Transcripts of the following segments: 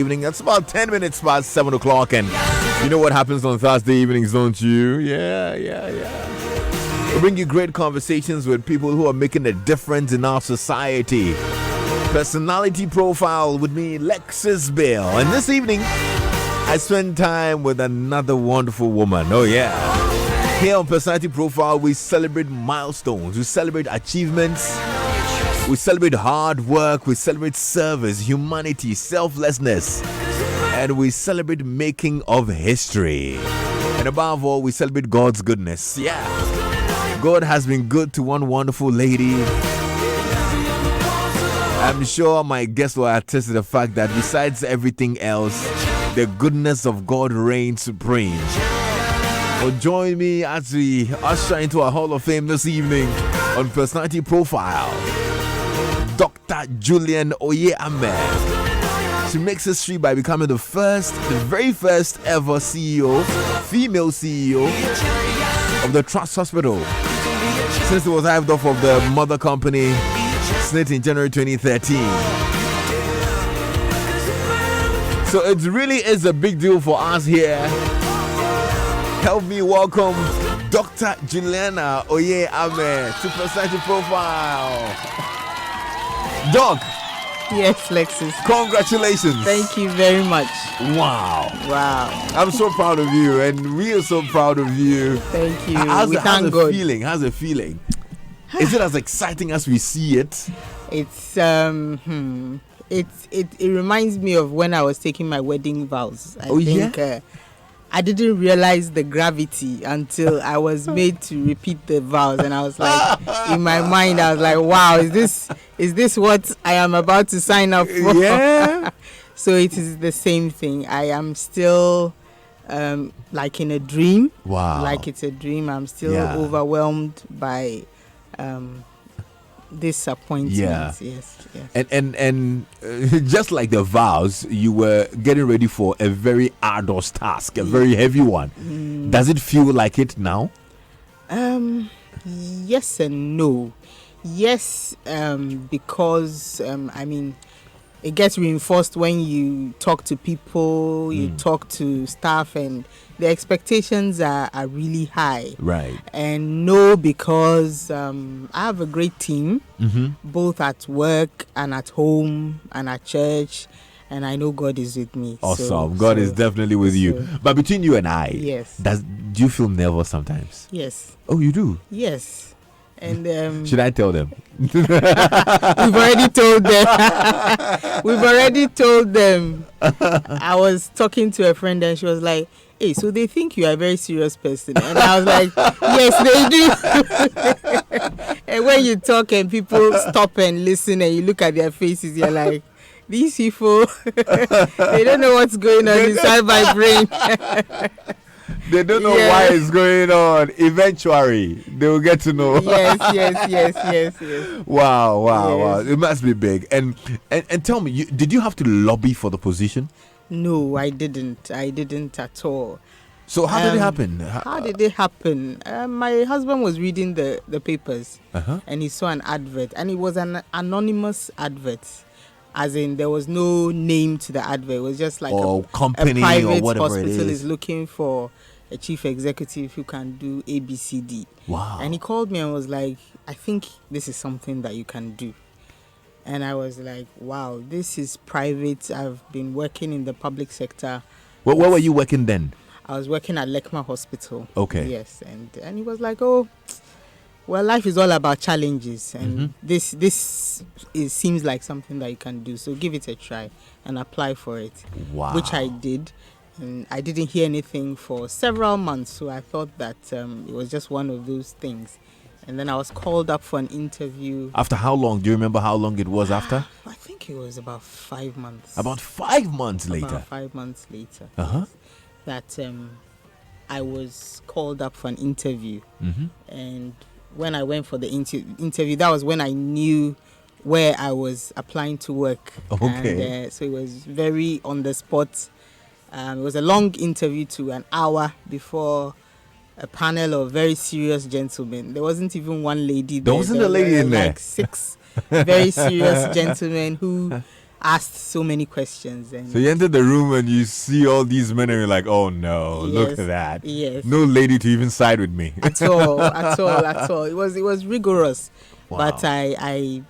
Evening. That's about 10 minutes past 7 o'clock, and you know what happens on Thursday evenings, don't you? Yeah. We bring you great conversations with people who are making a difference in our society. Personality profile with me, Lexis Bill. And this evening, I spend time with another wonderful woman. Oh, yeah. Here on Personality Profile, we celebrate milestones, we celebrate achievements. We celebrate hard work, we celebrate service, humanity, selflessness, and we celebrate making of history. And above all, we celebrate God's goodness. Yeah. God has been good to one wonderful lady. I'm sure my guests will attest to the fact that besides everything else, the goodness of God reigns supreme. Well, join me as we usher into our Hall of Fame this evening on Personality Profile. Dr. Julian Oye-Ahmed. She makes history by becoming the very first ever CEO, female CEO of the Trust Hospital, since it was hived off of the mother company, SSNIT, in January 2013. So it really is a big deal for us here. Help me welcome Dr. Juliana Oye-Ahmed to Personality Profile. Doc. Yes, Lexis. Congratulations. Thank you very much. Wow. I'm so proud of you, and we are so proud of you. Thank you. How's the feeling? How's the feeling? Is it as exciting as we see it? It's it reminds me of when I was taking my wedding vows. I think I didn't realize the gravity until I was made to repeat the vows, and I was like, in my mind, I was like, wow, is this what I am about to sign up for? Yeah. So it is the same thing. I am still like in a dream. Wow. Like it's a dream. I'm still overwhelmed by disappointment. Yeah. Yes. And just like the vows, you were getting ready for a very arduous task, a very heavy one. Does it feel like it now? Yes and no. Yes, because I mean, it gets reinforced when you talk to people, you talk to staff, and the expectations are really high. Right. And no, because I have a great team, both at work and at home and at church, and I know God is with me. Awesome. God is definitely with you. But between you and I, yes. Do you feel nervous sometimes? Yes. Oh, you do? Yes. And should I tell them? We've already told them. I was talking to a friend and she was like, hey, so they think you are a very serious person. And I was like, yes, they do. And when you talk and people stop and listen and you look at their faces, you're like, these people, they don't know what's going on inside my brain. They don't know why it's going on. Eventually, they will get to know. Yes. Wow. It must be big. And tell me, did you have to lobby for the position? No, I didn't. I didn't at all. So how did it happen? How did it happen? My husband was reading the papers and he saw an advert, and it was an anonymous advert. As in, there was no name to the advert. It was just like a company, a private or whatever hospital it is looking for a chief executive who can do ABCD. Wow. And he called me and was like, I think this is something that you can do. And I was like, wow, this is private. I've been working in the public sector. Where were you working then? I was working at Lekma Hospital. Okay. Yes. And he was like, oh, well, life is all about challenges, and this seems like something that you can do. So give it a try and apply for it. Wow. Which I did, and I didn't hear anything for several months. So I thought that it was just one of those things. And then I was called up for an interview. After how long? Do you remember how long it was after? I think it was about 5 months. About 5 months later. About 5 months later. That I was called up for an interview, and when I went for the interview, that was when I knew where I was applying to work. Okay. And, so it was very on the spot. It was a long interview to an hour before a panel of very serious gentlemen. There wasn't even one lady there. There wasn't a lady in there. Like 6 very serious gentlemen who asked so many questions. And so you enter the room and you see all these men and you're like, oh no, look at that. Yes. No lady to even side with me. At all. It was rigorous. Wow. But I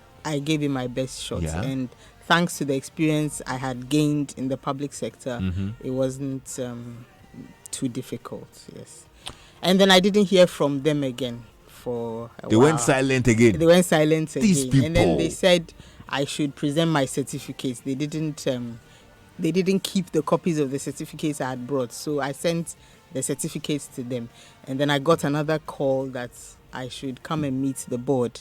gave it my best shot. Yeah. And thanks to the experience I had gained in the public sector, it wasn't too difficult. Yes. And then I didn't hear from them again for a They while. went silent again. They went silent These again. And then people. they said I should present my certificates. They didn't keep the copies of the certificates I had brought. So I sent the certificates to them. And then I got another call that I should come and meet the board.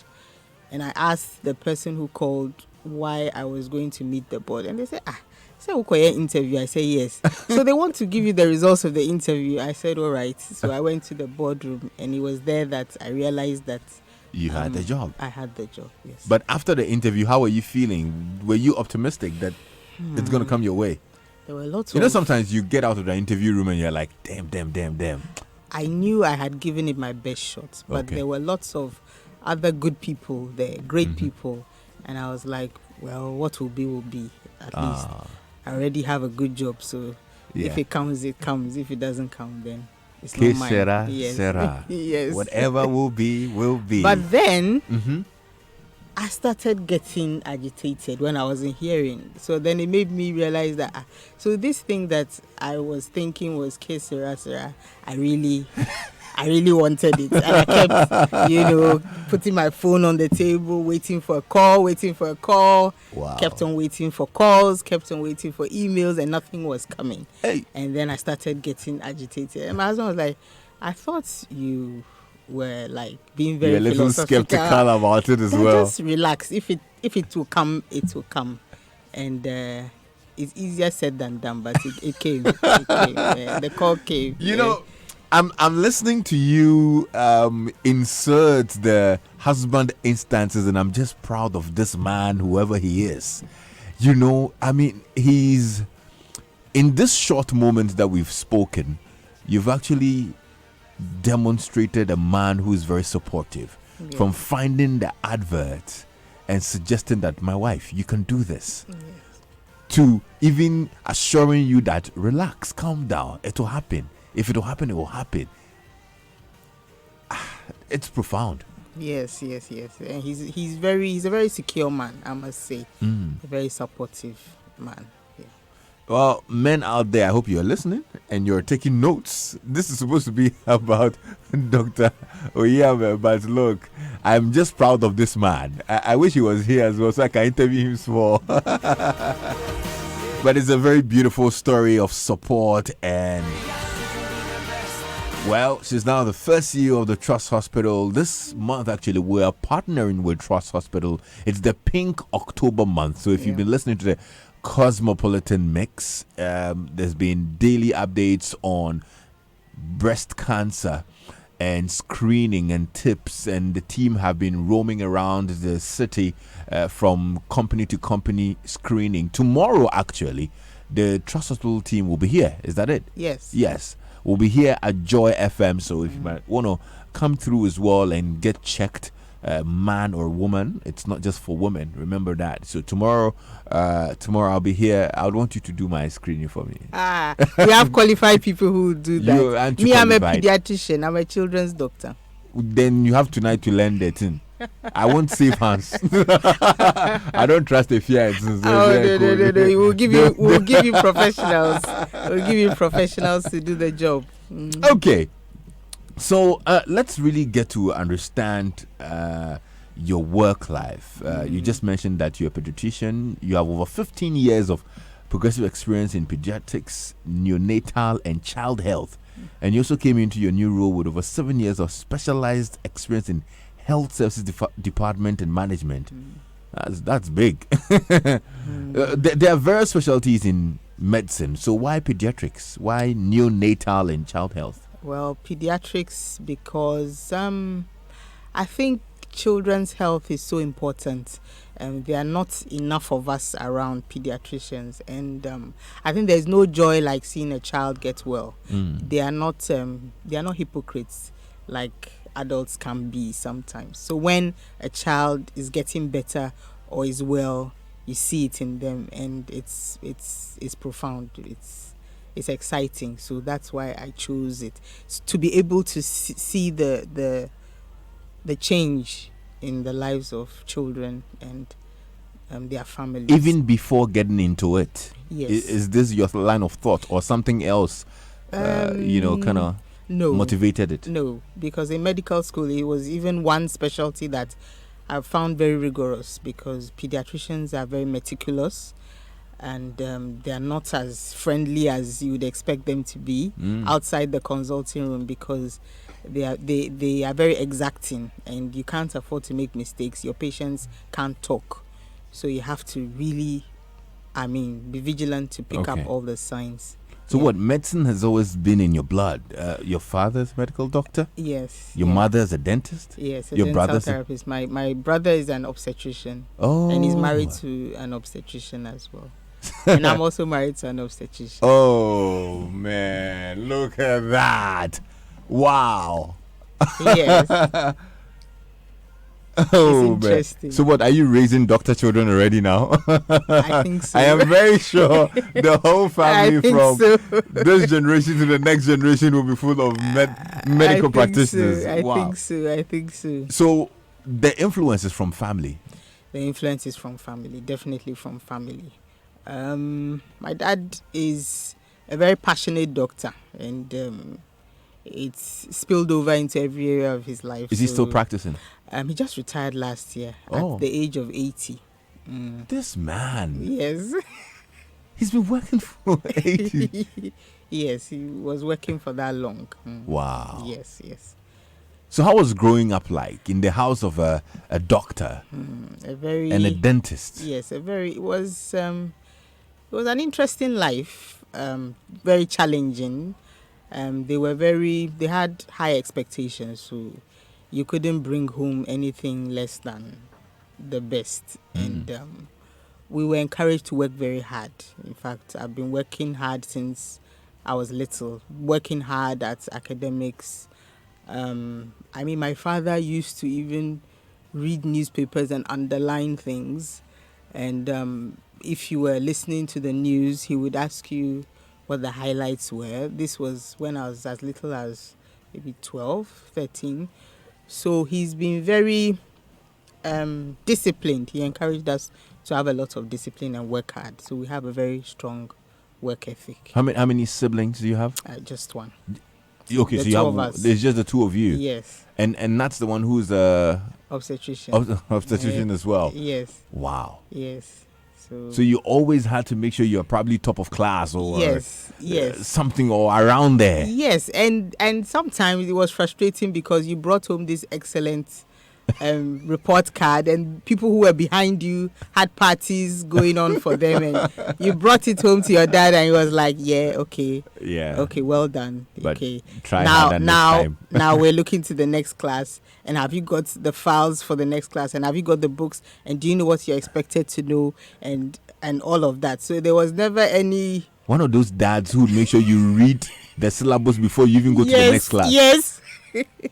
And I asked the person who called why I was going to meet the board. And they said, interview. I said, yes. So they want to give you the results of the interview. I said, all right. So I went to the boardroom, and it was there that I realized that You had the job. I had the job, yes. But after the interview, how were you feeling? Were you optimistic that it's going to come your way? There were lots You know, of... sometimes you get out of the interview room and you're like, damn. I knew I had given it my best shot, but Okay. there were lots of other good people there, great people. And I was like, well, what will be, will be. At least I already have a good job. So if it comes, it comes. If it doesn't come, then it's Que not mine. sera, Yes. sera. Yes. Whatever will be, will be. But then Mhm. I started getting agitated when I wasn't hearing. So then it made me realize that, so this thing that I was thinking was que sera, sera, I really wanted it. And I kept, putting my phone on the table, waiting for a call. Wow. Kept on waiting for calls, kept on waiting for emails, and nothing was coming. Hey. And then I started getting agitated. And my husband was like, I thought you were like being very You're a little philosophical. skeptical about it as Then well. just relax. If it will come, it will come. And it's easier said than done, but it came. It came. The call came. You know, I'm listening to you insert the husband instances, and I'm just proud of this man, whoever he is. You know, I mean, he's in this short moment that we've spoken, you've actually demonstrated a man who is very supportive. Yeah. From finding the advert and suggesting that, my wife, you can do this, to even assuring you that, relax, calm down, it will happen. If it will happen, it will happen. It's profound. Yes. And he's a very secure man, I must say. A very supportive man. Yeah. Well, men out there, I hope you're listening and you're taking notes. This is supposed to be about Dr. Oyame, but look, I'm just proud of this man. I wish he was here as well so I can interview him small. But it's a very beautiful story of support, and well, she's now the first CEO of the Trust Hospital. This month, actually, we are partnering with Trust Hospital. It's the Pink October month. So if you've been listening to the Cosmopolitan Mix, there's been daily updates on breast cancer and screening and tips, and the team have been roaming around the city from company to company screening. Tomorrow, actually, the Trust Hospital team will be here. Is that it? Yes. We'll be here at Joy FM. So if you might want to come through as well and get checked, man or woman, it's not just for women. Remember that. So tomorrow I'll be here. I would want you to do my screening for me. We have qualified people who do that. You aren't Me, I'm a qualified. pediatrician. I'm a children's doctor. Then you have tonight to learn that thing. I won't save hands. I don't trust the fiats. No. We'll give you professionals. We'll give you professionals to do the job. Okay. So let's really get to understand your work life. You just mentioned that you're a pediatrician. You have over 15 years of progressive experience in pediatrics, neonatal, and child health. And you also came into your new role with over 7 years of specialized experience in health services department and management. That's big. There are various specialties in medicine. So why pediatrics? Why neonatal and child health? Well, pediatrics because I think children's health is so important. There are not enough of us around pediatricians, and I think there's no joy like seeing a child get well. They are not hypocrites like adults can be sometimes. So when a child is getting better or is well, you see it in them, and it's profound. It's exciting. So that's why I chose it, to be able to see the change in the lives of children and their families. Even before getting into it, yes. Is this your line of thought or something else? Kind of motivated it? No, because in medical school it was even one specialty that I found very rigorous, because pediatricians are very meticulous, and they are not as friendly as you would expect them to be outside the consulting room, because they are very exacting, and you can't afford to make mistakes. Your patients can't talk, so you have to really, be vigilant to pick up all the signs. So what, medicine has always been in your blood? Your father's medical doctor? Yes. Your mother's a dentist? Yes, your brother's therapist. My brother is an obstetrician. Oh. And he's married to an obstetrician as well. And I'm also married to an obstetrician. Oh, man. Look at that. Wow. Yes. Oh, it's interesting. Man. So what, are you raising doctor children already now? I think so. I am very sure the whole family from this generation to the next generation will be full of medical practitioners. I think so. So the influence is from family? The influence is from family, definitely from family. My dad is a very passionate doctor, and it's spilled over into every area of his life. Is he still practicing? He just retired last year at the age of 80. This man. Yes. He's been working for 80. Yes, he was working for that long. Wow. Yes. So how was growing up like in the house of a doctor and a dentist? Yes, it was an interesting life, very challenging. They had high expectations, so you couldn't bring home anything less than the best. And we were encouraged to work very hard. In fact, I've been working hard since I was little, working hard at academics. My father used to even read newspapers and underline things. And if you were listening to the news, he would ask you what the highlights were. This was when I was as little as maybe 12, 13. So he's been very disciplined. He encouraged us to have a lot of discipline and work hard. So we have a very strong work ethic. How many siblings do you have? Just one. Okay, the so you have. There's just the two of you. Yes. And that's the one who's obstetrician. Obstetrician as well. Yes. Wow. Yes. So you always had to make sure you're probably top of class or yes. something or around there. Yes, and sometimes it was frustrating because you brought home this excellent report card, and people who were behind you had parties going on for them, and you brought it home to your dad, and he was like, okay, well done. But okay, try harder next time. Now we're looking to the next class, and have you got the files for the next class, and have you got the books, and do you know what you're expected to know, and all of that. So there was never any one of those dads who would make sure you read the syllabus before you even go to the next class. Yes.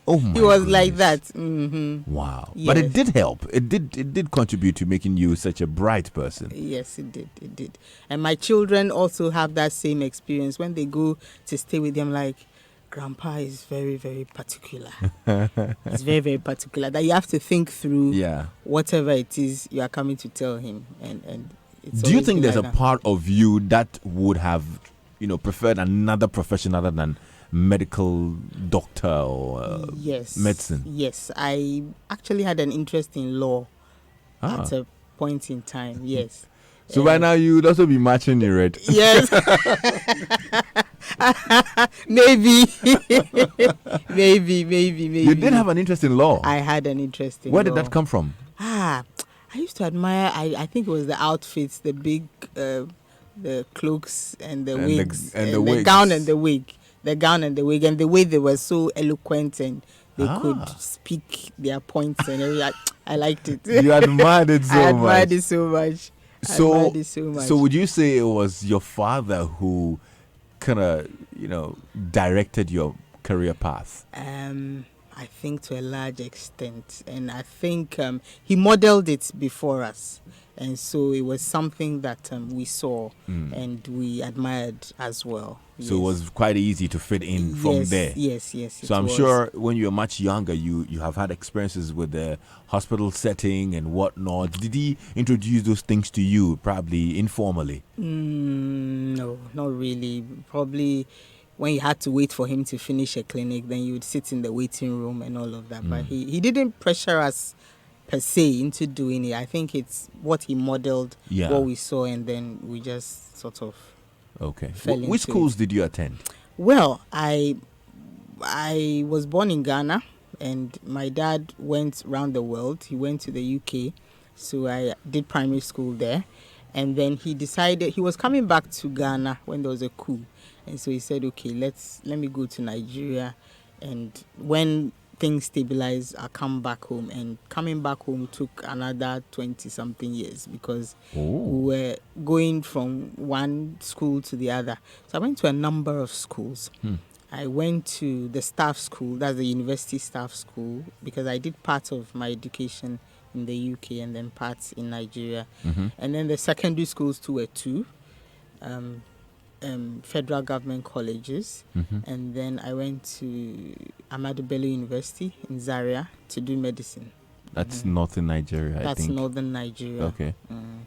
Oh my! He was goodness. like that. Mm-hmm. Wow! Yes. But it did help. It did contribute to making you such a bright person. Yes, it did. And my children also have that same experience when they go to stay with them. Like, Grandpa is very, very particular. He's very, very particular. That you have to think through. Whatever it is you are coming to tell him. And it's do you think there's like a part of you that would have, preferred another profession other than medical doctor or medicine? Yes, I actually had an interest in law at a point in time. Yes. So by now you would also be matching in red. Yes. maybe. You did have an interest in law. I had an interest in Where law. did that come from? I used to admire. I think it was the outfits, the big, the cloaks and the wigs, and the gown and the wig. The gown and the wig, and the way they were so eloquent and they could speak their points and everything. I liked it. You admired it so much. I admired it so much. So would you say it was your father who kind of, directed your career path? I think to a large extent, and I think he modeled it before us, and so it was something that we saw and we admired as well. So it was quite easy to fit in from there. Yes. So I'm sure when you were much younger, you have had experiences with the hospital setting and whatnot. Did he introduce those things to you, probably informally? No, not really. Probably when you had to wait for him to finish a clinic, then you would sit in the waiting room and all of that. But he didn't pressure us per se into doing it. I think it's what he modeled, what we saw, and then we just sort of fell into Which schools did you attend? Well, I was born in Ghana, and my dad went around the world. He went to the UK, so I did primary school there. And then he decided he was coming back to Ghana when there was a coup. And so he said, okay, let me go to Nigeria. And when things stabilize, I'll come back home. And coming back home took another 20-something years because we were going from one school to the other. So I went to a number of schools. I went to the staff school, that's the university staff school, because I did part of my education in the UK and then parts in Nigeria. And then the secondary schools too were two. Federal government colleges, and then I went to Ahmadu Bello University in Zaria to do medicine. That's northern Nigeria, I think. That's northern Nigeria. Okay.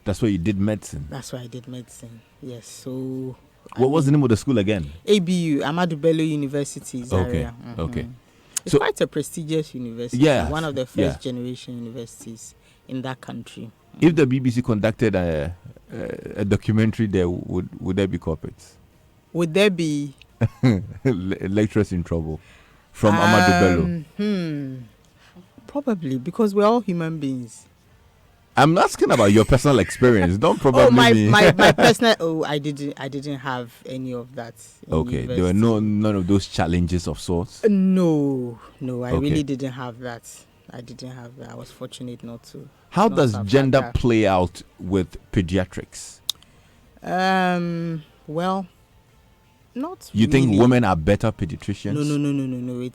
That's where you did medicine? That's where I did medicine, yes. So... What was the name of the school again? ABU, Ahmadu Bello University, Zaria. Okay. It's quite a prestigious university. Yeah. One of the first generation universities in that country. If the BBC conducted a documentary there, would there be corporates? Would there be lecturers in trouble from Ahmadu Bello? Probably, because we're all human beings. I'm asking about your personal experience. Don't probably my personal. I didn't have any of that. Okay, there were none of those challenges of sorts. No, I really didn't have that. I didn't have that. I was fortunate not to. How does gender play out with pediatrics? Well, not you really. think women are better pediatricians? No.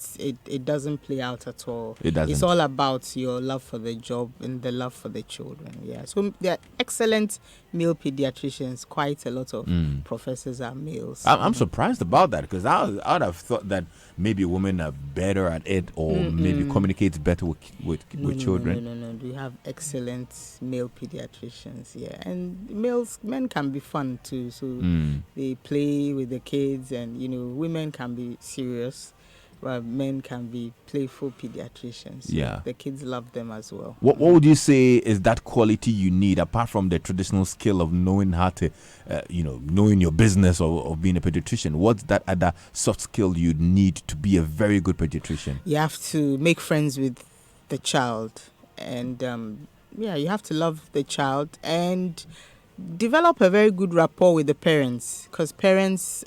It doesn't play out at all. It doesn't. It's all about your love for the job and the love for the children. Yeah. So there are excellent male pediatricians. Quite a lot of professors are males. I'm surprised about that because I would have thought that maybe women are better at it or maybe communicate better with children. No. We have excellent male pediatricians. Yeah, and men can be fun too. So they play with the kids, and women can be serious. Well, men can be playful pediatricians. Yeah. The kids love them as well. What would you say is that quality you need, apart from the traditional skill of knowing how to, knowing your business or of being a pediatrician? What's that other soft skill you need to be a very good pediatrician? You have to make friends with the child. And, you have to love the child and develop a very good rapport with the parents. Because parents...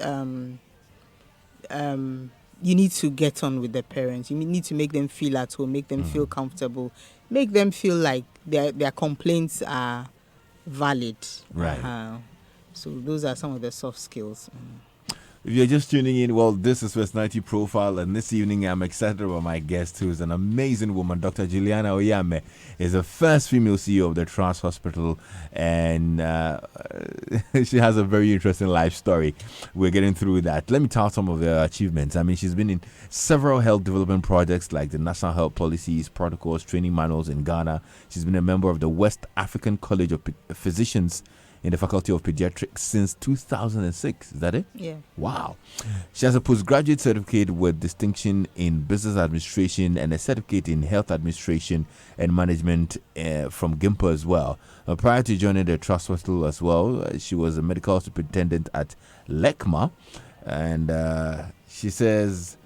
you need to get on with the parents. You need to make them feel at home, make them feel comfortable, make them feel like their complaints are valid. Right. So those are some of the soft skills. If you're just tuning in, well, this is Personality Profile, and this evening I'm excited about my guest, who is an amazing woman. Dr. Juliana Oyame is the first female CEO of the Trust Hospital, and she has a very interesting life story. We're getting through that. Let me tell some of her achievements. I mean, she's been in several health development projects like the National Health Policies, Protocols, Training Manuals in Ghana. She's been a member of the West African College of Physicians in the Faculty of Pediatrics since 2006. Is that it? Yeah. Wow. She has a postgraduate certificate with distinction in business administration and a certificate in health administration and management from GIMPA as well. Prior to joining the Trust Hospital as well, she was a medical superintendent at LECMA, and she says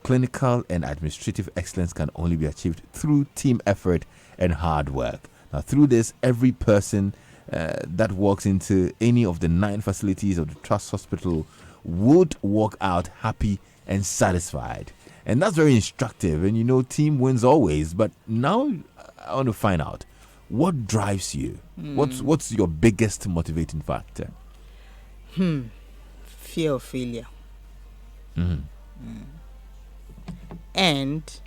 clinical and administrative excellence can only be achieved through team effort and hard work. Now, through this, every person that walks into any of the 9 facilities of the Trust Hospital would walk out happy and satisfied. And that's very instructive. And team wins always. But now I want to find out, what drives you? What's your biggest motivating factor? Fear of failure. And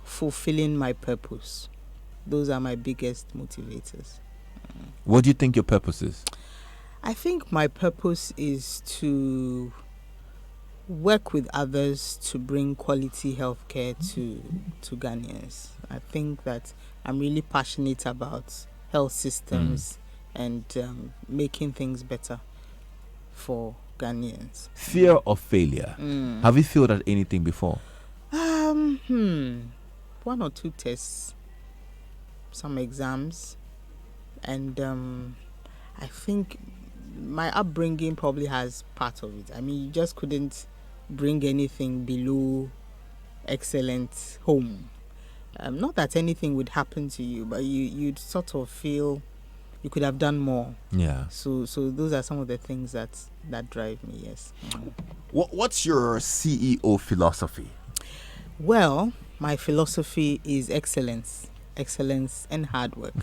fulfilling my purpose. Those are my biggest motivators. What do you think your purpose is? I think my purpose is to work with others to bring quality healthcare to Ghanaians. I think that I'm really passionate about health systems and making things better for Ghanaians. Fear of failure. Have you failed at anything before? One or two tests, some exams, and I think my upbringing probably has part of it. I mean, you just couldn't bring anything below excellent home. Not that anything would happen to you, but you'd sort of feel you could have done more. Yeah. So those are some of the things that drive me, yes. What's your CEO philosophy? Well, my philosophy is excellence and hard work.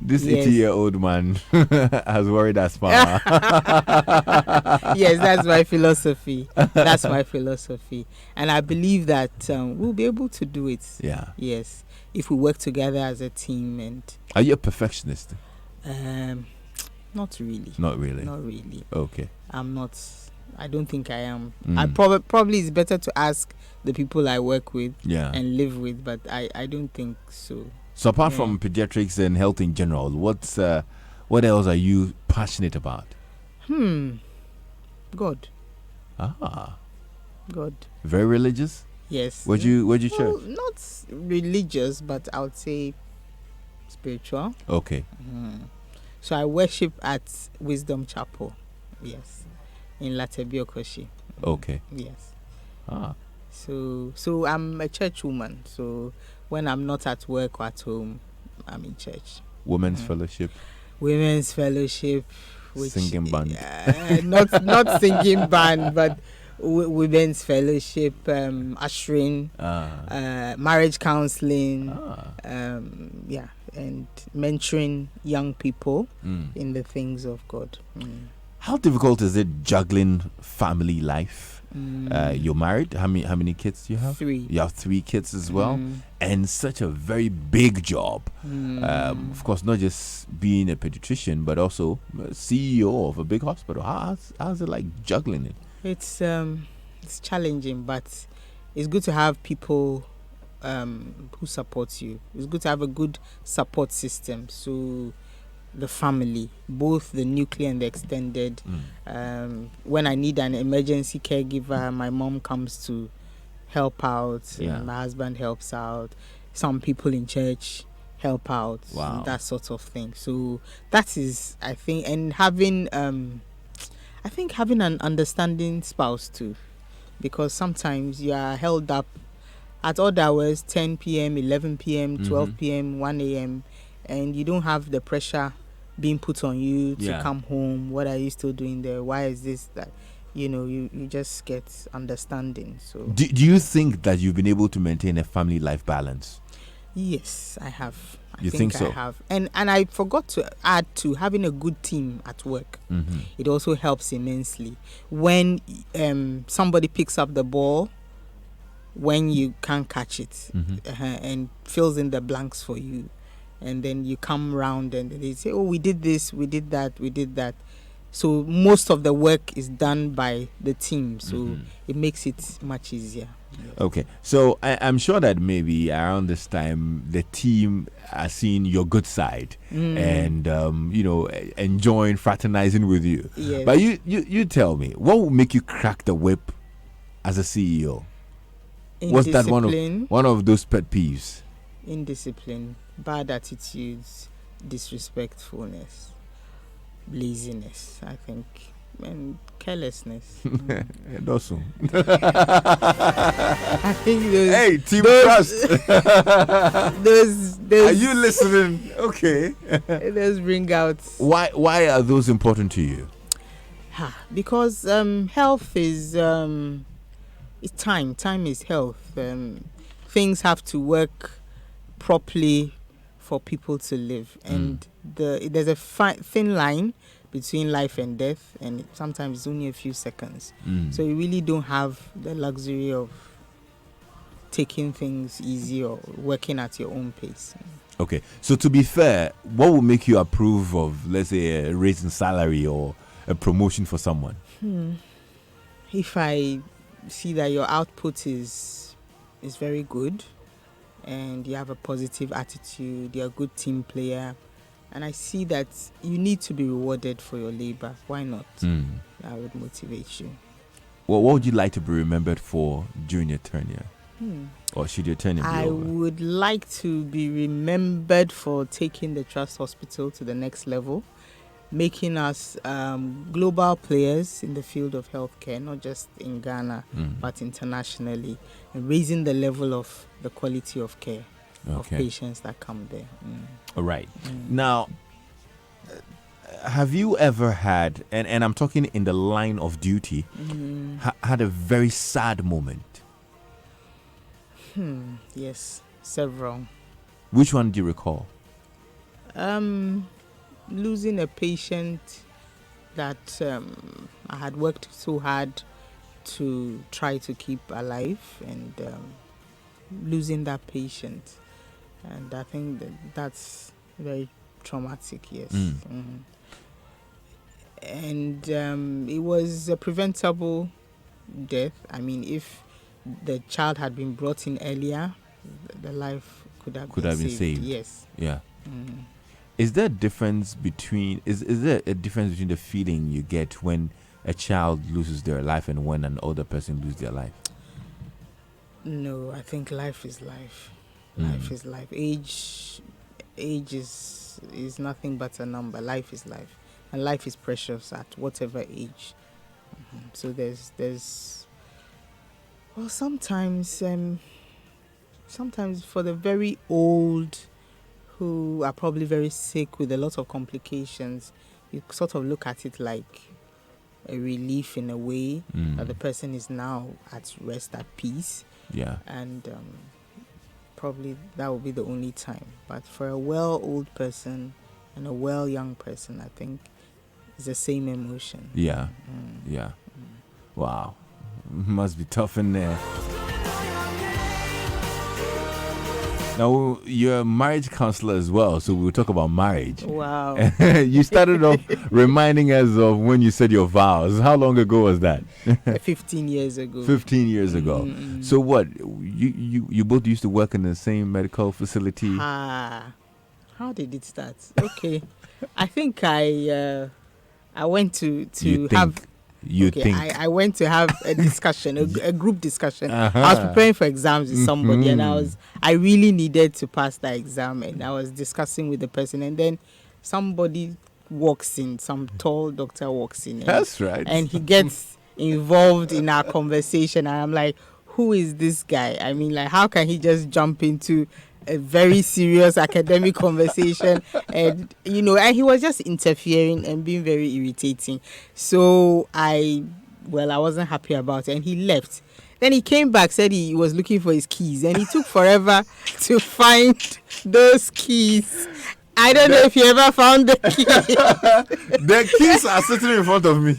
This Yes. 80-year-old man has worried us far. Yes, that's my philosophy. That's my philosophy. And I believe that we'll be able to do it. Yeah. Yes, if we work together as a team. And Are you a perfectionist? not really. Not really. Not really. Okay. I'm not. I don't think I am. Mm. I probably it's better to ask the people I work with Yeah. and live with, but I don't think so. So apart Yeah. from pediatrics and health in general, what else are you passionate about? God. God. Very religious? Yes. Where'd you Well, church? not religious, but I would say spiritual. Okay. So I worship at Wisdom Chapel. Yes. In Latebiokoshi. Okay. Yes. Ah. So I'm a church woman. So when I'm not at work or at home, I'm in church. Women's fellowship. Women's fellowship, which Singing band. not singing band, but women's fellowship, ushering, marriage counseling, and mentoring young people in the things of God. How difficult is it juggling family life? You're married. How many kids do you have? 3. You have 3 kids as well, and such a very big job. Of course, not just being a pediatrician, but also CEO of a big hospital. How's it like juggling it? It's challenging, but it's good to have people who support you. It's good to have a good support system. So the family, both the nuclear and the extended. When I need an emergency caregiver, my mom comes to help out. Yeah. My husband helps out. Some people in church help out. Wow. That sort of thing. So that is, I think, and having an understanding spouse too, because sometimes you are held up at odd hours, 10 p.m., 11 p.m., 12 p.m., 1 a.m., and you don't have the pressure being put on you to come home. What are you still doing there? Why is this that? You just get understanding. So Do you think that you've been able to maintain a family life balance? yes, I have. I You think so? I have. And I forgot to add to having a good team at work. It also helps immensely. When somebody picks up the ball when you can't catch it and fills in the blanks for you. And then you come round and they say, oh, we did this, we did that. So most of the work is done by the team. So it makes it much easier. Okay. So I'm sure that maybe around this time, the team are seeing your good side and, enjoying fraternizing with you. Yes. But you tell me, what will make you crack the whip as a CEO? What's that one of those pet peeves? Indiscipline, bad attitudes, disrespectfulness, laziness, I think, and carelessness. And also, I think those. hey, team trust. Those. Are you listening? Okay. Those bring out. Why are those important to you? Because health is it's time. Time is health. Things have to work properly for people to live, and there's a thin line between life and death, and sometimes it's only a few seconds. So you really don't have the luxury of taking things easy or working at your own pace. Okay, so to be fair, what would make you approve of, let's say, a raise in salary or a promotion for someone? If I see that your output is very good and you have a positive attitude, you're a good team player, and I see that you need to be rewarded for your labor, why not? That would motivate you. Well, what would you like to be remembered for during your tenure? Or should your tenure be I over? would like to be remembered for taking the Trust Hospital to the next level, making us global players in the field of healthcare, not just in Ghana, but internationally, and raising the level of the quality of care of patients that come there. All right. Now, have you ever had, and I'm talking in the line of duty, had a very sad moment? Yes, several. Which one do you recall? Losing a patient that I had worked so hard to try to keep alive, and losing that patient. And I think that's very traumatic, yes. And it was a preventable death. I mean, if the child had been brought in earlier, the life could have been saved. Yes. Yeah. Is there a difference between the feeling you get when a child loses their life and when an older person loses their life? No, I think life is life. Life is life. Age is nothing but a number. Life is life, and life is precious at whatever age. So there's well, sometimes for the very old who are probably very sick with a lot of complications, you sort of look at it like a relief in a way that the person is now at rest, at peace. Yeah. And probably that will be the only time. But for a well old person and a well young person, I think it's the same emotion. Yeah. Yeah. Wow. Must be tough in there. Now, you're a marriage counselor as well, so we'll talk about marriage. Wow. You started off reminding us of when you said your vows. How long ago was that? 15 years ago. 15 years ago. So what? You both used to work in the same medical facility? How did it start? Okay. I think I went to have... I went to have a discussion, a group discussion. I was preparing for exams with somebody, and I really needed to pass that exam, and I was discussing with the person, and then somebody walks in, some tall doctor walks in. That's right. And he gets involved in our conversation, and I'm like, who is this guy? I mean, like, how can he just jump into a very serious academic conversation? And and he was just interfering and being very irritating. So I wasn't happy about it, and he left. Then he came back, said he was looking for his keys, and he took forever to find those keys. I don't know if you ever found the keys. The keys are sitting in front of me.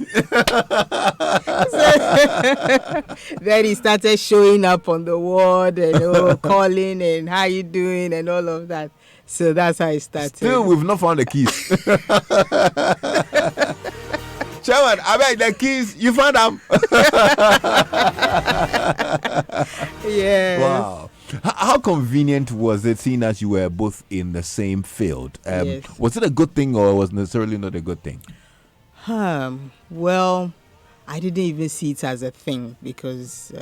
Then he started showing up on the ward and calling and how you doing and all of that. So that's how it started. Still, we've not found the keys. Chairman, I beg the keys. You found them. Yeah. Wow. How convenient was it, seeing as you were both in the same field? Yes. Was it a good thing or was necessarily not a good thing? Well, I didn't even see it as a thing because,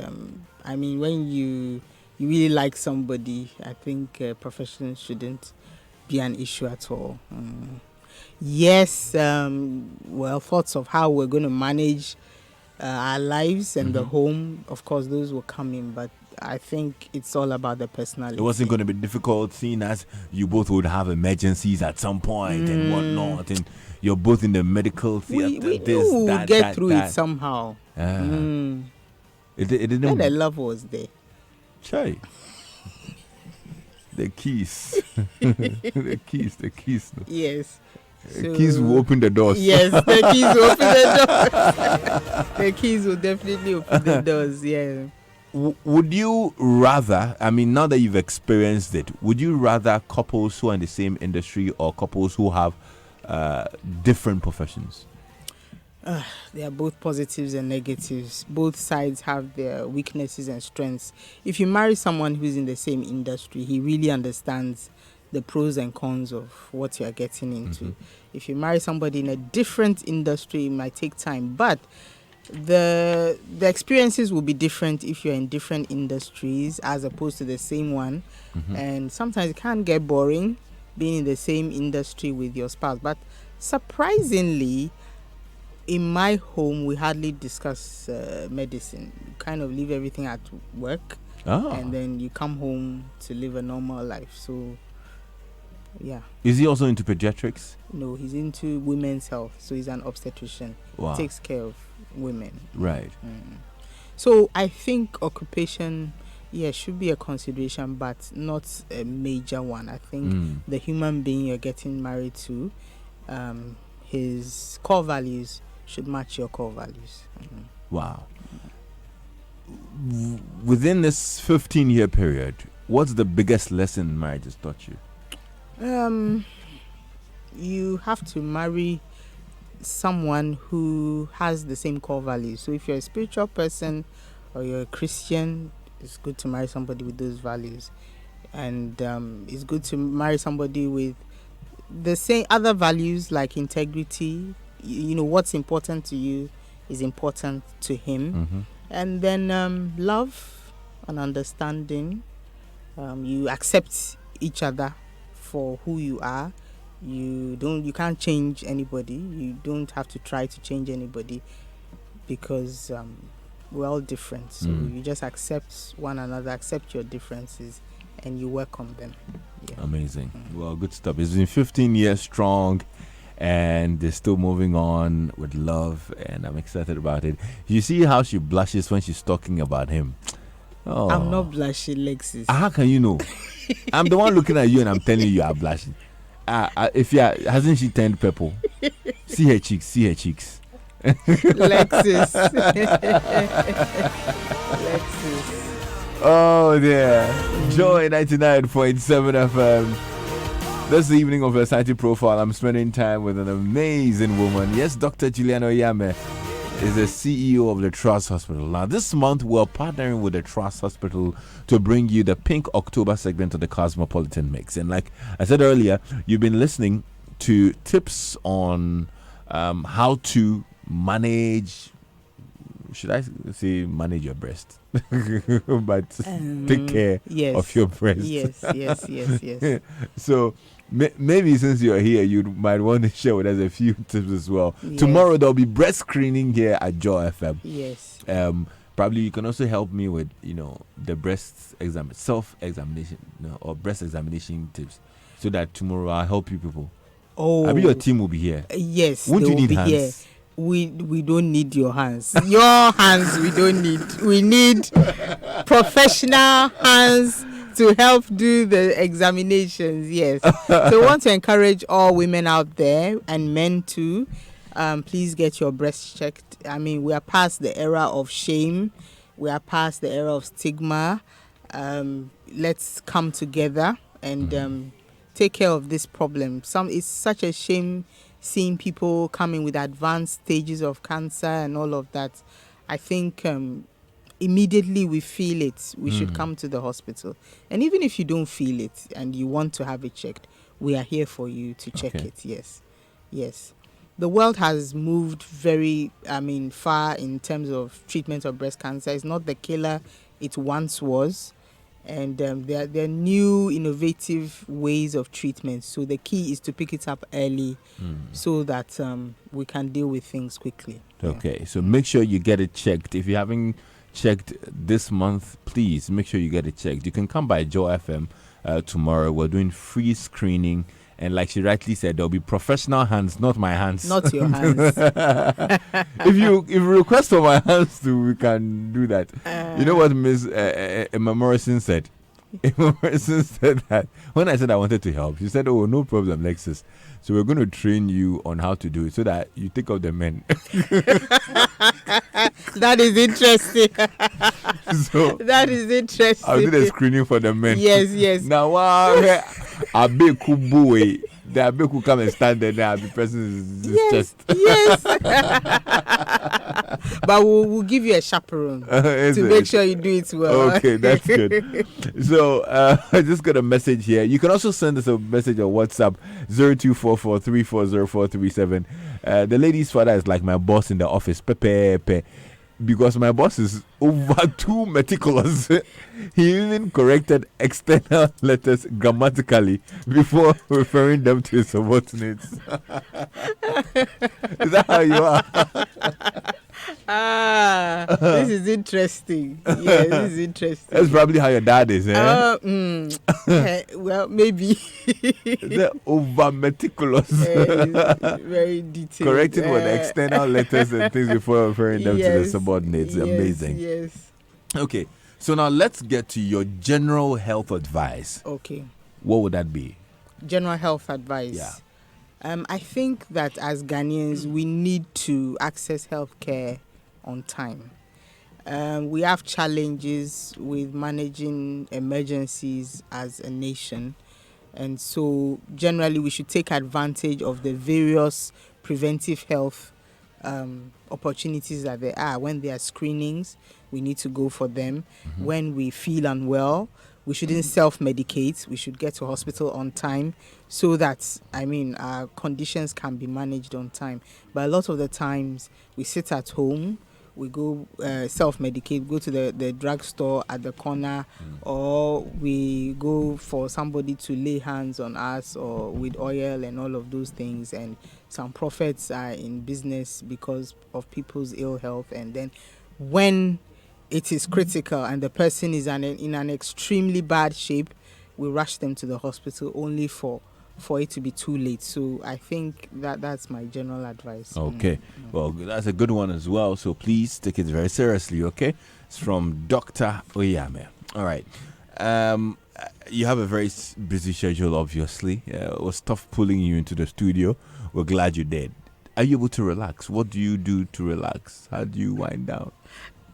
when you really like somebody, I think profession shouldn't be an issue at all. Yes, thoughts of how we're going to manage our lives and the home, of course, those will come in, but I think it's all about the personality. It wasn't going to be difficult, seeing as you both would have emergencies at some point and whatnot, and you're both in the medical theater. We knew we'd get through it somehow. It didn't. And the love was there. Chai. The keys. The keys. Yes. The keys will open the doors. Yes, the keys will open the doors. The keys will definitely open the doors, yeah. would you rather, I mean, now that you've experienced it, would you rather couples who are in the same industry or couples who have different professions? There are both positives and negatives. Both sides have their weaknesses and strengths. If you marry someone who's in the same industry, he really understands the pros and cons of what you are getting into. Mm-hmm. If you marry somebody in a different industry, it might take time, but the experiences will be different if you're in different industries as opposed to the same one. Mm-hmm. And sometimes it can get boring being in the same industry with your spouse. But surprisingly, in my home, we hardly discuss medicine. You kind of leave everything at work, and then you come home to live a normal life. So, yeah. Is he also into pediatrics? No, he's into women's health. So he's an obstetrician. Wow. He takes care of women. Right. So I think occupation, should be a consideration, but not a major one. I think the human being you're getting married to, his core values should match your core values. Wow. Within this 15-year period, what's the biggest lesson marriage has taught you? You have to marry someone who has the same core values. So if you're a spiritual person or you're a Christian, it's good to marry somebody with those values. And it's good to marry somebody with the same other values like integrity. You know, what's important to you is important to him. Mm-hmm. And then love and understanding. You accept each other for who you are. You can't change anybody. You don't have to try to change anybody because we're all different. So you just accept one another, accept your differences, and you welcome them. Yeah. Amazing. Well, good stuff. It's been 15 years strong, and they're still moving on with love, and I'm excited about it. You see how she blushes when she's talking about him. Oh. I'm not blushing, Lexis. How can you know? I'm the one looking at you, and I'm telling you are blushing. If hasn't she turned purple? See her cheeks. See her cheeks. Lexis. Lexis. Oh dear. Joy 99.7 FM. This evening of Versatility Profile, I'm spending time with an amazing woman. Yes, Dr. Juliana Oyame is the CEO of the Trust Hospital. Now, this month, we're partnering with the Trust Hospital to bring you the Pink October segment of the Cosmopolitan Mix. And like I said earlier, you've been listening to tips on how to manage, should I say manage your breast? But take care of your breast. Yes. So maybe since you're here, you might want to share with us a few tips as well. Yes. Tomorrow there'll be breast screening here at Joy FM. Yes. Probably you can also help me with the breast self-examination or breast examination tips, so that tomorrow I'll help you people. Oh, I mean your team will be here. Yes. Won't you need hands? Here. We don't need your hands. Your hands we don't need. We need professional hands to help do the examinations. Yes. So we want to encourage all women out there and men too. Please get your breasts checked. I mean, we are past the era of shame. We are past the era of stigma. Let's come together and take care of this problem. It's such a shame seeing people coming with advanced stages of cancer and all of that. I think immediately we feel it, we should come to the hospital. And even if you don't feel it and you want to have it checked, we are here for you to check it. Yes. The world has moved very, far in terms of treatment of breast cancer. It's not the killer it once was. And there are new innovative ways of treatment. So the key is to pick it up early so that we can deal with things quickly. Okay, so make sure you get it checked. If you haven't checked this month, please make sure you get it checked. You can come by Joy FM tomorrow. We're doing free screening. And like she rightly said, there'll be professional hands, not my hands. Not your hands. If you request for my hands too, we can do that. You know what Miss Emma Morrison said? Emma Morrison said that when I said I wanted to help, she said, "Oh, no problem, Lexis. So we're going to train you on how to do it so that you take up the men." That is interesting. So that is interesting. I'll do the screening for the men. Yes. Now, a big boy. The Abeku who come and stand there now, the person is chest. Yes. But we'll give you a chaperone to make sure you do it well. Okay, that's good. So I just got a message here. You can also send us a message on WhatsApp 0244340437. The lady's father is like my boss in the office, Pepe. Because my boss is over too meticulous. He even corrected external letters grammatically before referring them to his subordinates. Is that how you are? This is interesting. Yeah, this is interesting. That's probably how your dad is, eh? Well, maybe. They're over meticulous. Very detailed. Correcting with the external letters and things before referring them to the subordinates. Amazing. Yes. Okay, so now let's get to your general health advice. Okay. What would that be? General health advice. Yeah. I think that as Ghanaians, we need to access healthcare on time. We have challenges with managing emergencies as a nation. And so generally we should take advantage of the various preventive health opportunities that there are. When there are screenings, we need to go for them. Mm-hmm. When we feel unwell, we shouldn't self-medicate. We should get to hospital on time so that, our conditions can be managed on time. But a lot of the times, we sit at home, we go self-medicate, go to the drugstore at the corner, or we go for somebody to lay hands on us or with oil and all of those things. And some prophets are in business because of people's ill health. And then when it is critical and the person is in an extremely bad shape, we rush them to the hospital only for it to be too late. So I think that's my general advice. Okay. Well, that's a good one as well. So please take it very seriously, okay? It's from Dr. Oyame. All right. You have a very busy schedule, obviously. It was tough pulling you into the studio. We're glad you did. Are you able to relax? What do you do to relax? How do you wind down?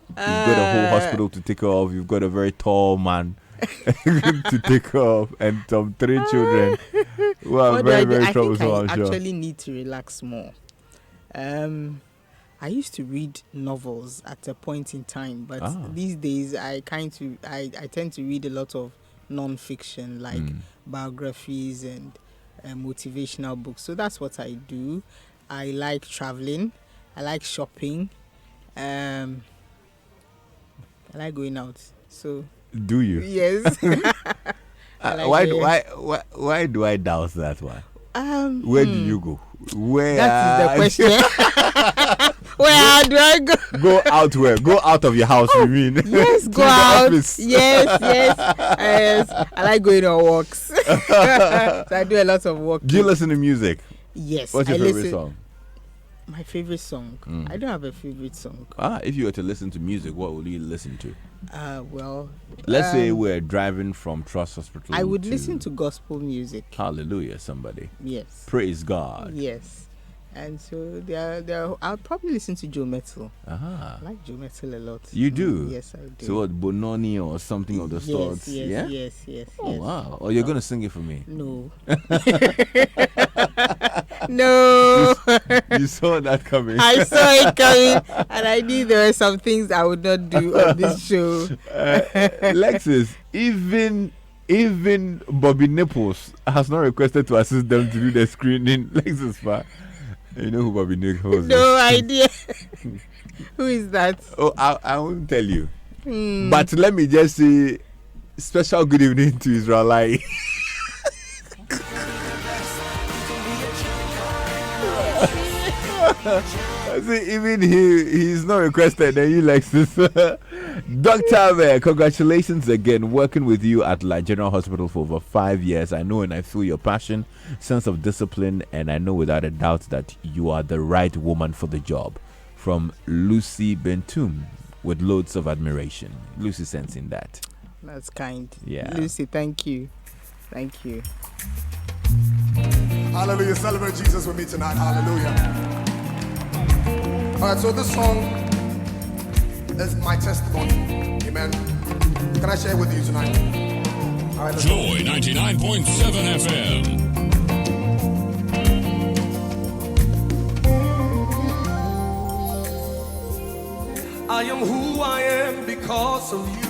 You've got a whole hospital to take care of. You've got a very tall man to take care of, and some 3 children. Well, very troublesome. I think I actually need to relax more. I used to read novels at a point in time, but these days I tend to read a lot of non-fiction, like biographies and motivational books. So that's what I do. I like traveling. I like shopping. I like going out. So do you? Yes. Why do I doubt that one? Where do you go? Where? That is the question. Where do I go? Go out where? Go out of your house, you mean? Yes, go out. Yes. I like going on walks. So I do a lot of walking. Do you listen to music? Yes. What's your favorite song? My favorite song? I don't have a favorite song. If you were to listen to music, what would you listen to? Let's say we're driving from Trust Hospital. I would listen to gospel music. Hallelujah, somebody. Yes. Praise God. Yes. And so I'll probably listen to Joe Metal. I like Joe Metal a lot. You do? Yes, I do. So what, Bononi or something of the sort? Yes. Oh, wow. Oh, you're going to sing it for me? No. No. You saw that coming. I saw it coming, and I knew there were some things I would not do on this show. Lexus, even Bobby Nipples has not requested to assist them to do the screening. Lexus, you know who Bobby Nipples is? No idea. Who is that? Oh, I won't tell you. But let me just say, special good evening to Israelite. See, even he's not requested, and you like this. Dr. Abe, congratulations again. Working with you at La General Hospital for over 5 years. I know and I feel your passion, sense of discipline, and I know without a doubt that you are the right woman for the job. From Lucy Bentum, with loads of admiration. Lucy sensing that. That's kind. Yeah. Lucy, thank you. Thank you. Hallelujah. Celebrate Jesus with me tonight. Hallelujah. All right, so this song That's my testimony. Amen. Can I share with you tonight? All right, Joy 99.7 FM. I am who I am because of you.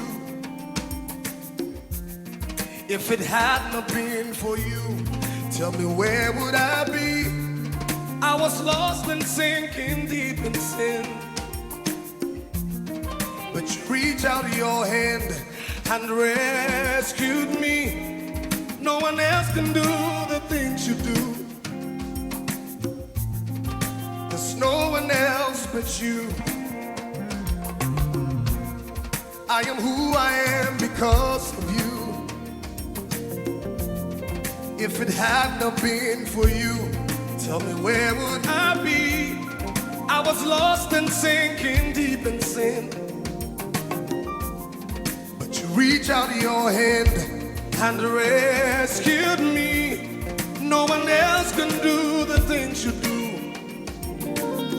If it had not been for you, tell me where would I be? I was lost and sinking deep in sin. But you reached out your hand and rescued me. No one else can do the things you do. There's no one else but you. I am who I am because of you. If it had not been for you, tell me where would I be? I was lost and sinking deep in sin. But you reached out your hand and rescued me. No one else can do the things you do.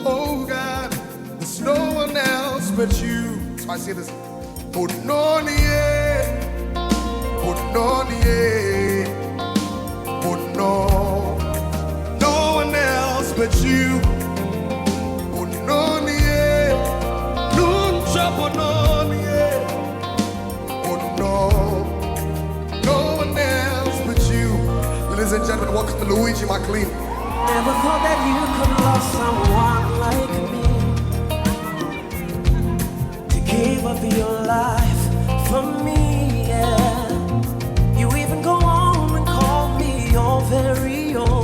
Oh God, there's no one else but you. So I say this. Oh no, oh no, oh no, no one else but you. Oh no, no one else but you. Ladies and gentlemen, welcome to Luigi McLean. Never thought that you could love someone like me, to give up your life for me, yeah. You even go on and call me your very own.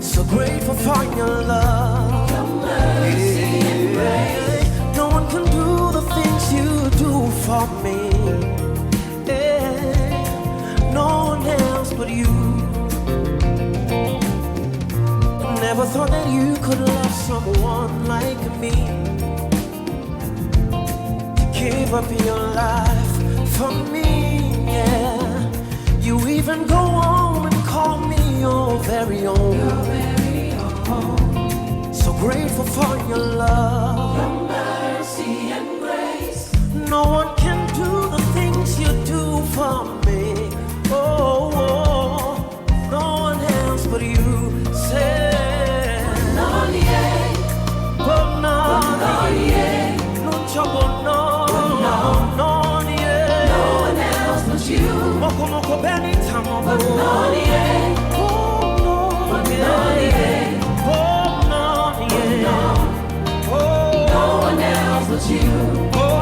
So grateful for your love, your mercy and grace. No one can do the things you do for me, yeah. No one else but you. Never thought that you could love someone like me, to give up your life for me, yeah. You even go on and call me your very own. So grateful for your love, your mercy and grace. No one can do the things you do for me. Oh, oh, no one else but you. Say, no one else but you.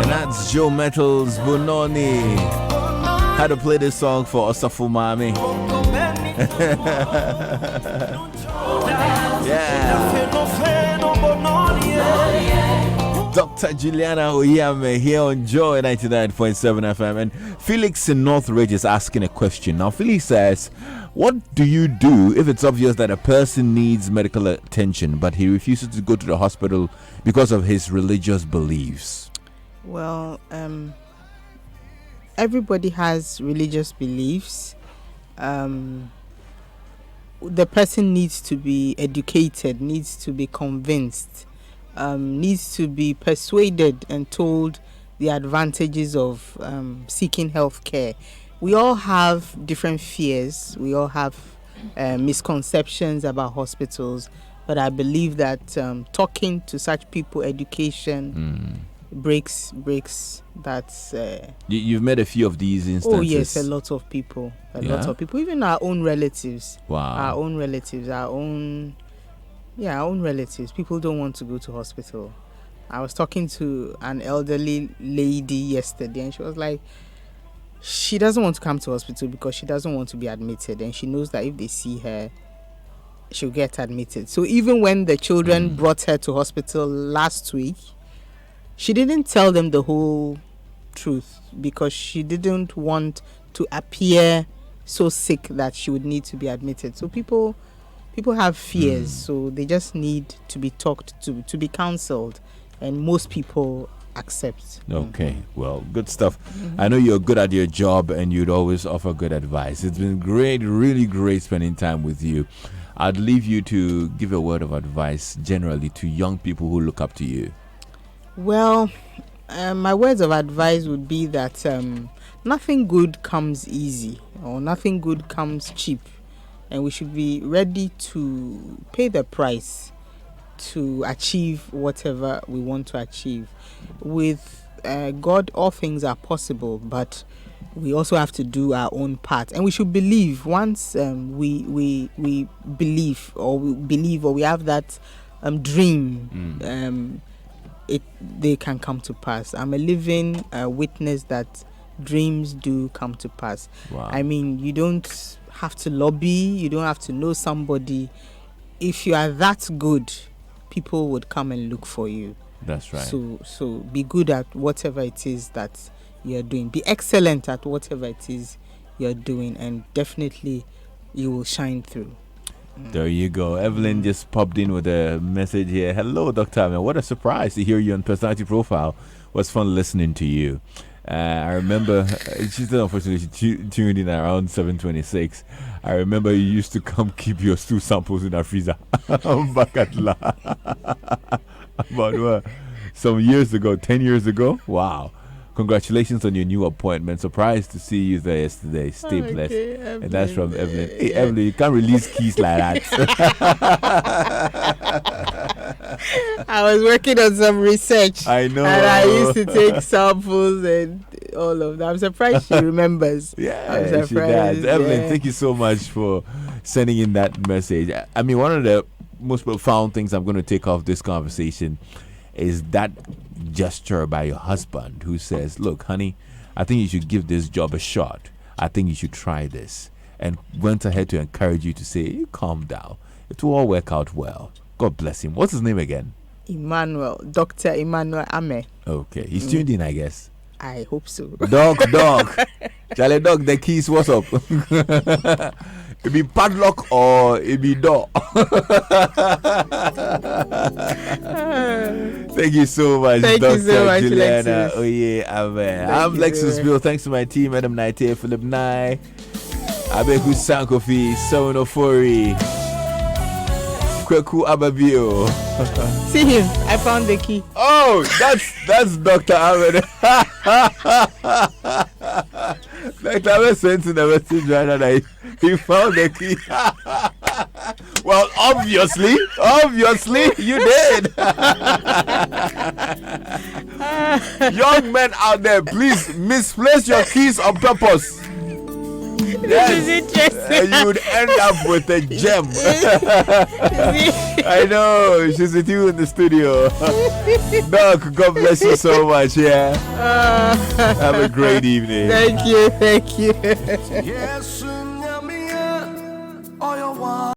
And that's Joe Metals Bunoni. How to play this song for Osafu Mami. Yeah. Dr. Juliana Oyame here on Joy 99.7 FM. And Felix in Northridge is asking a question. Now, Felix says, what do you do if it's obvious that a person needs medical attention, but he refuses to go to the hospital because of his religious beliefs? Well, everybody has religious beliefs. The person needs to be educated, needs to be convinced, needs to be persuaded and told the advantages of seeking health care. We all have different fears. We all have misconceptions about hospitals. But I believe that talking to such people, education breaks that. You've met a few of these instances. Oh yes, a lot of people, even our own relatives. Wow. Our own relatives. People don't want to go to hospital. I was talking to an elderly lady yesterday, and she was like, she doesn't want to come to hospital because she doesn't want to be admitted, and she knows that if they see her, she'll get admitted. So even when the children brought her to hospital last week, she didn't tell them the whole truth because she didn't want to appear so sick that she would need to be admitted. So people have fears, so they just need to be talked to be counseled, and most people accept. Okay, well, good stuff. I know you're good at your job and you'd always offer good advice. It's been great, really great spending time with you. I'd leave you to give a word of advice generally to young people who look up to you. Well, my words of advice would be that nothing good comes easy or nothing good comes cheap, and we should be ready to pay the price to achieve whatever we want to achieve. With God, all things are possible, but we also have to do our own part, and we should believe. Once we believe, or we have that dream, they can come to pass. I'm a living witness that dreams do come to pass. Wow. I mean, you don't have to lobby, you don't have to know somebody. If you are that good, people would come and look for you. That's right. So be good at whatever it is that you're doing. Be excellent at whatever it is you're doing, and definitely you will shine through. There you go. Evelyn just popped in with a message here. Hello, Dr. Amir. What a surprise to hear you on Personality Profile. Was fun listening to you. I remember, she said unfortunately she tuned in around 7:26. I remember you used to come keep your stool samples in our freezer. Back at La. About some years ago, 10 years ago. Wow. Congratulations on your new appointment. Surprised to see you there yesterday. Stay blessed. Evelyn. And that's from Evelyn. Hey, Evelyn, you can't release keys like that. I was working on some research. I know. And I used to take samples and all of that. I'm surprised she remembers. Yeah, she does. Evelyn, thank you so much for sending in that message. I mean, one of the most profound things I'm going to take off this conversation is that gesture by your husband who says, look, honey, I think you should give this job a shot. I think you should try this. And went ahead to encourage you to say, calm down. It will all work out well. God bless him. What's his name again? Emmanuel. Dr. Emmanuel Ame. Okay. He's tuned in, I guess. I hope so. Dog. Charlie dog, the keys, what's up? It be padlock or it be door. Thank you so much, Thank Dr. you so much, Juliana. Lexus. Oh yeah, amen. Thank I'm you, Lexus sir. Bill. Thanks to my team, Adam Naite, Philip Nye, Abeku Sankofi, Sonofori, Kweku Ababio. See him. I found the key. Oh, that's Dr. Ahmed. Dr. Ahmed sent in a message right now that he found the key. Well, obviously, you did. Young men out there, please misplace your keys on purpose. This is interesting. You would end up with a gem. I know. She's with you in the studio. Doc, God bless you so much. Yeah. Have a great evening. Thank you. Yes, sir.